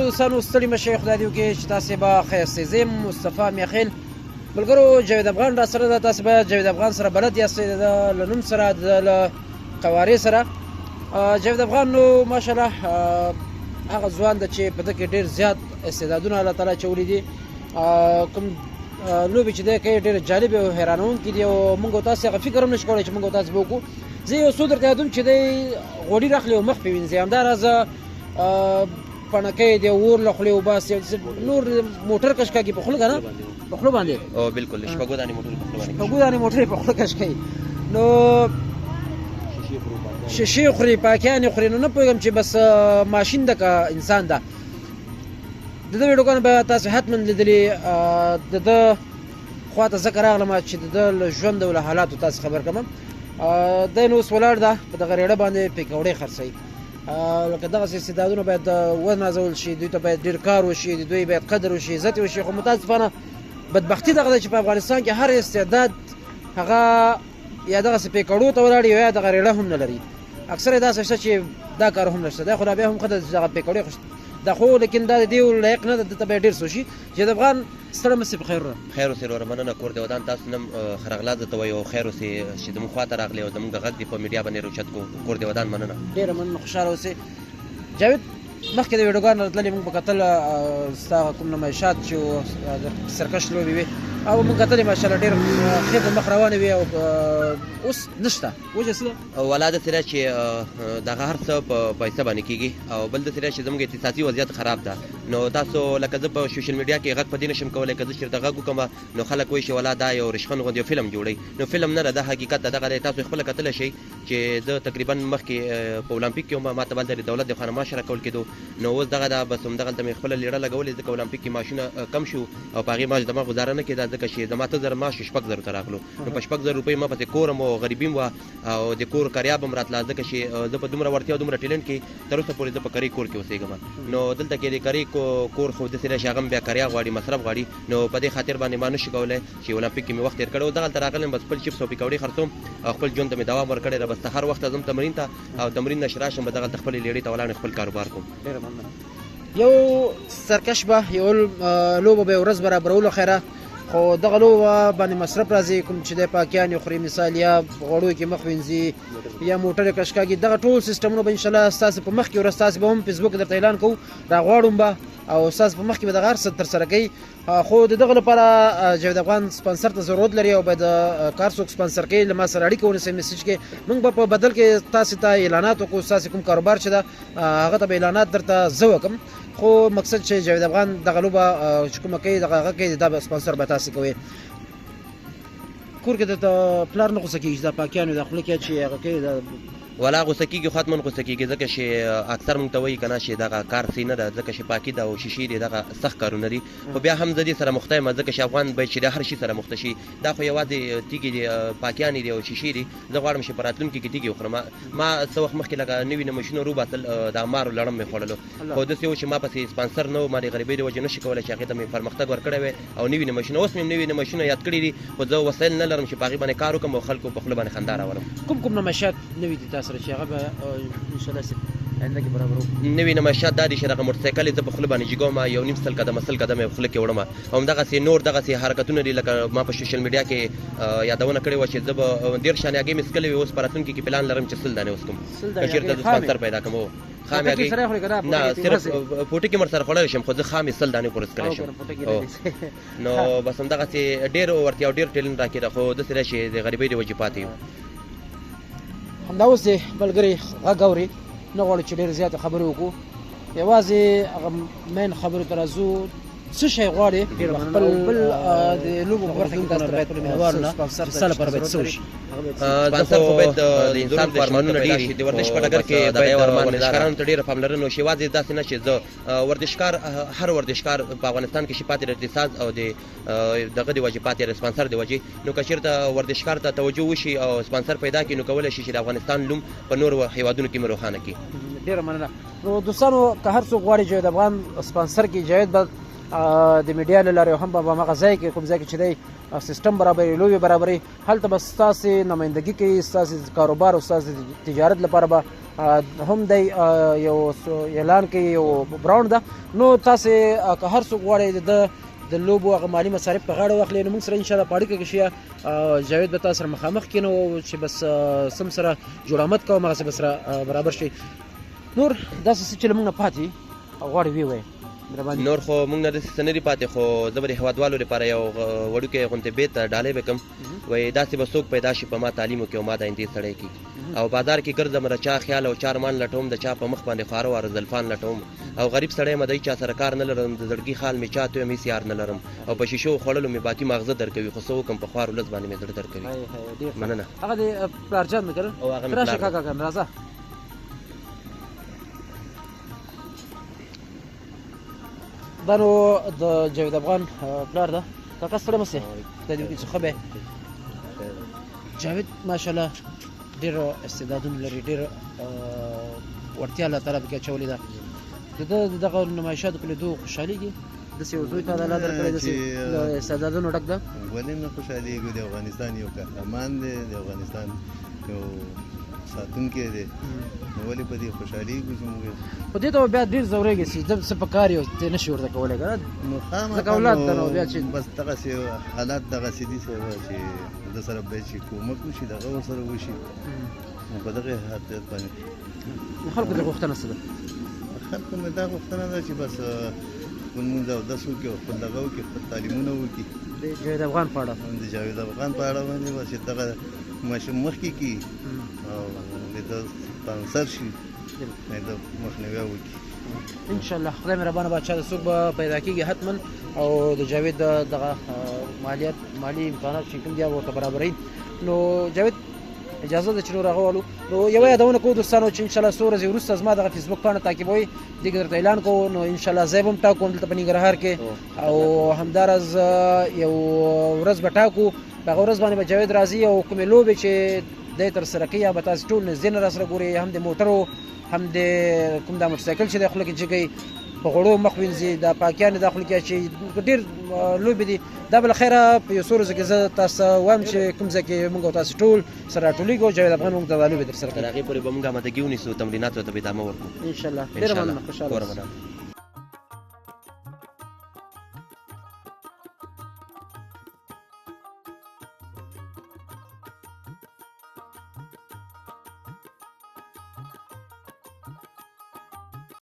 دوستانو ستړي مه شئ خدای دې وکړي چې تاسې به ښه یاستئ زه یم مصطفی میاخیل ملګرو جاوید افغان را سره ده تاسې به جاوید افغان سره بلد یاستئ د ده له نوم سره د ده له قوارې سره جاوید افغان نو ماشاءالله هغه ځوان ده چې په ده کې ډېر زیات استعدادونه الله تعالی اچولي دي کوم لوبې چې دی کوي ډېرې جالبې او حیرانوونکې دي او موږ او تاسې هغه فکر هم نه شو کولی چې موږ او تاسې به وکړو زه یو څو درته یادوم چې دی غوړي راخلي او مخ پرې وینځي همداراز پڼکۍ دی اور له خولې وباسي نور موټر کش کاږي په خوله که نه په خوله باندې او بالکل شپږو دانې موټر په خوله باندې شپږو دانې موټر په خوله کش کوي نو شیشې خوري پاکیانې خوري نو نه پوهېږم چې بس ماشین ده که انسان ده د ده ویډیوګانې به تاسې حتما لیدلي د ده خوا ته ځکه راغلم چې د ده له ژوند او له حالاتو تاسې خبر کړم دی نو اوس ولاړ ده په دغه ریړه باندې پیکوړې خرڅوي لکه دغسې استعدادونه باید ونازول شي دوی ته باید ډېر کار وشي د دوی باید قدر وشي عزت یې وشي خو متاسفانه بدبختي دغه ده چې په افغانستان کې هر استعداد هغه یا دغسې پیکړو ته ولاړ یا دغه ریړه هم نه لري اکثر یې داسې شته چې دا کار هم نشته دا خو لا بیا هم ښه ده چې دغه پیکړې دا خو لیکن دا د دې لایق نه ده دته باید ډېر څه وشي چې د افغان ستړی مه سې په خیر خیر اوسې وروره مننه کور دې ودان تاسو نم ښه راغلاست درته وایو خیر اوسې چې زموږ خوا ته راغلې او زموږ غږ دې په میډیا باندې روچت کړو کور دې ودان مننه ډېره مننه خوشحاله اوسې جاوید مخکې د ویډیوګانو راتللې موږ به کتل ستا کوم نمایشات چې د سرکش لوبې وې او موږ کتلې ماشاءالله ډېر ښې په مخ روانې وې او اوس نشته وجه څه ده ولا داسې ده چې دغه هر څه په پیسه باندې کېږي او بل داسې ده چې زموږ اقتصادي وضعیت خراب ده نو تاسو لکه زه په سوشل میډیا کې غږ په دې نشم کولی که زه چېرته غږ وکړم نو خلک وایي چې ولا دا یو رشخند غوندې یو فلم جوړوي نو فلم نه ده دا حقیقت ده دغه دی تاسو خپله کتلی شئ چې زه تقریبا مخکې په اولمپیک کې وم ما ته بلته د دولت د خوا نه معاش راکول کېدو نو اوس دغه ده بس همدغلته مې خپله لیړه لګولې ځکه اولمپیک کې معاشونه کم شو او په هغې معاش زما گزاره نه کېده ځکه چې زما 8,000 معاش 6,000 ته راغلو نو په 6,000 روپۍ ما پسې کور هم او غریبي هم وه او د کور کریاب هم راتله ځکه چې زه په دومره وړتیا او دومره ټیلنټ کې تر اوسه پورې زه په کرۍ کور کې اوسېږم نو دلته کې د کرۍ کور خو داسې دی چې هغه هم بیا کریا غواړي مصرف غواړي نو په دې خاطر باندې ما نشي کولی چې اولمپیک کې مې وخت تېر کړی و دغلته راغلم بس خپل چپس او پیکوړې خرڅوم او خپل ژوند ته مې دوام ورکړی ده بس هر وخت ځم تمرین ته او تمرین نه چې راشم به دغلته خپلې لیړې ته ولاړم خپل کاروبار کوم یو سرکش به یو لوبه به یې ورځ برابرولو خیره خو دغه لوبه باندې مصرف راځي کوم چې دی پاکیان یې خوري مثال یا غوړو کې مخ وینځي یا موټر یې کش کاږي دغه ټول سیسټمونه به انشاءالله ستاسې په مخکې ورځ ستاسې به هم فیسبوک درته اعلان کوو راغواړم به او ستاسې په مخکې به دغه هر څه ترسره کوي خو د دغه لپاره جاوید افغان سپانسر ته ضرورت لري او باید کار څوک سپانسر کوي له ما سره اړیکه ونیسئ میسج کې موږ به په بدل کې تاسې ته اعلانات وکړو ستاسې کوم کاروبار چې ده هغه ته به اعلانات درته زه وکړم خو مقصد چې جاوید افغان دغه لوبه چې کومه کوي دغه هغه کوي دا به سپانسر به تاسې کوي کور کې درته پلار نه غوسه کېږي چې دا پاکیان دا خوله کې چې هغه کوي دا ولا غوسه کېږي خو حتما غوسه کېږي ځکه چې اکثر موږ ته وایي که نه چې دغه کار صحیح نه ده ځکه چې پاکي ده او شیشې دي دغه سخت کارونه دي خو بیا هم زه دې سره مخته یم ځکه چې افغان باید چې د هر شي سره مخته شي دا خو یوازې تیږې دي پاکیانې دي او شیشې دي زه غواړم چې په راتلونکي کې تیږې وخورم ما څه وخت مخکې لکه نوي نمایشونه روباسل د امارو لړم مې خوړلو خو داسې و چې ما پسې سپانسر نه و ما د غریبۍ د وجې نشي کولی چې هغې ته مې پرمختګ ورکړی وی او نوي نمایشونه اوس مې نوي نمایشونه یاد کړي دي خو زه وسایل نه لرم چې په هغې باندې کار وکړم او خلکو په خوله باندې خندا راولم کوم نمایشات نوي دي تا سره چې هغه به انشاءالله آینده کې برابرو نوي نمایشات دا دي چې دغه موټرسایکل یې زه په خوله باندې جګوم یو نیم سل قدمه یې خوله کې وړم او همدغسې نور دغسې حرکتونه دي لکه ما په سوشل میډیا کې یادونه کړې وه چې زه به 13 شانې هګۍ مې څکلې وي اوس په راتلونکي کې پلان لرم چې 100 دانې وڅکم که چېرته زه سپانسر پیدا کړم خام هګۍ نه صرف پوټکي مر سره خوړلی شم خو زه خام یې 100 دانې پورې څکلی شم نو بس همدغسې ډېر وړتیا او ډېر ټیلنټ راکې ده خو داسې ده چې د غریبۍ د وجې پاتې یو همدا اوس دی ملګري غږ اوري نه غواړو چې ډېرې زیاتې خبرې وکړو یوازې هغه مین خبرو ته راځو څه شی غواړې خپل د لوبو په برخه کې تاسو ته باید په محور نه چې ستا لپاره باید څه وشي سپانسر خو باید د انسان په ارمانونه ډېر شي د ورزش په ډګر کې باید ورزشکارانو ته ډېره پاملرنه وشي یوازې داسې نه چې زه ورزشکار هر ورزشکار په افغانستان کې شي پاتې د اقتصاد او د دغه د وجې پاتې د سپانسر د وجې نو که چېرته ورزشکار ته توجه وشي او سپانسر پیدا کړي نو کولی شي چې د افغانستان لوم په نورو هېوادونو کې مې روښانه کړي ډېره مننه نو دوستانو که هر څوک غواړي جاوید افغان سپانسر کړي جاوید به د میډیا له لارې هم به هماغه ځای کې کوم ځای کې چې دی سیستم برابري لوبې برابري هلته به ستاسې نمایندګي کوي ستاسې کاروبار او ستاسې تجارت لپاره به هم دی یو اعلان کوي یو براوند ده. نو تاسې که هر څوک غواړئ د لوبو هغه مالي مصارف په غاړه واخلي نو موږ سره انشاءالله په اړیکه کې شي. جاوید به تاسو سره مخامخ کینو چې بس سم سره جوړامت کوم هغسې به سره برابر شي. نور داسې څه چې له موږ نه پاتې غواړې ویې وایې مهرباني. نور خو موږ نه داسې څه نه دي پاتې، خو زه به د هېوادوالو لپاره یو وړوکی غوندې بیت ډالۍ به کړم. وایي داسې به څوک پیدا شي په ما تعلیم وکړي او ما د آیندې سړی کړي، او بازار کې ګرځم د چا خیال او چارمان لټوم، د چا په مخ باندې خواره واره زلفان لټوم، او غریب سړی یم دی چا سره کار نه لرم، د زړګي حال مې چا ته هېڅ یار نه لرم، او په شیشو خوړلو مې باقي ماغزه درکوي، خو څه وکړم په خوار ولس باندې مې زړه درکوي. مننه. هغه د پلارجان مې کړل او هغه مې راشه پلار کاکا راځه. دا نو د جاوید افغان پلار ده. کاکا ستړی مه سې، خدای دې وکړي چې ښه به جاوید ماشاءالله ډېر استعدادونه لري، ډېر وړتیا الله تعالی پکې اچولې ده. د ده د دغه نمایشاتو په لیدو خوشحالېږي؟ داسې یو زوی ته الله درکړی داسې د استعدادونو ډک ده. ولې نه خوشحالېږو؟ د افغانستان یو قهرمان دی، د افغانستان یو ساتونکی دی، نو ولې په دې خوشحالېږو چې موږ خو دې ته به بیا ډېر ځورېږي چې ده څه په کار یو دی نه شي ورته کولی که نه نو ځکه اولاد ته نو بیا چې بس دغسې حالات دغسې دي چې د سره باید چې کومک وشي، دغه ورسره وشي. نو په دغه حالت باندې خلکو ته غوښتنه څه ده؟ خلکو مې دا غوښتنه ده چې بس خپل لمونځ اودس وکړي او خپل دغه وکړي، خپل تعلیمونه وکړي. د جاوید افغان په اړه د جاوید افغان په اړه باندې بس چې دغه ماشوم مخکې کړي او د ده سپانسر شي، د مخنیوی وکړي. انشاءالله خدای مهربانه بادشاه د څوک به پیدا کېږي حتما، او د جاوید دغه مالي امکانات چې کوم دي هغه ورته برابروي. نو جاوید اجازه ده چې نور هغه والو نو یوه یادونه کوو دوستانو چې انشاءالله څو ورځې وروسته زما دغه فیسبوک پاڼه تعقیبوئ، دې کې درته اعلان کوو. نو انشاءالله ځای به هم ټاکو دلته په ننګرهار کې، او همداراز یو ورځ به ټاکو، په هغه ورځ باندې به جاوید راځي او کومې لوبې چې دی ترسره کوي هغه به تاسې ټول نږدې نه راسره ګورئ، هم د موټرو هم د کوم دا موټرسایکل چې دی خوله کې جګوي، په غوړو مخ وینځي، دا پاکیانې دا خوله کې اچوي، ډېر لوبې دي. دا به له خیره په یو څو ورځو کې زه تاسو وایم چې کوم ځای کې موږ او تاسو ټول سره راټولېږو، جاوید افغان موږ ته دا لوبې ترسره تر کوي. هغې پورې به موږ امادګي ونیسو، تمریناتو ته به ادامه ورکړو انشاءالله. ډېره مننه، خوشحاله اوسئ.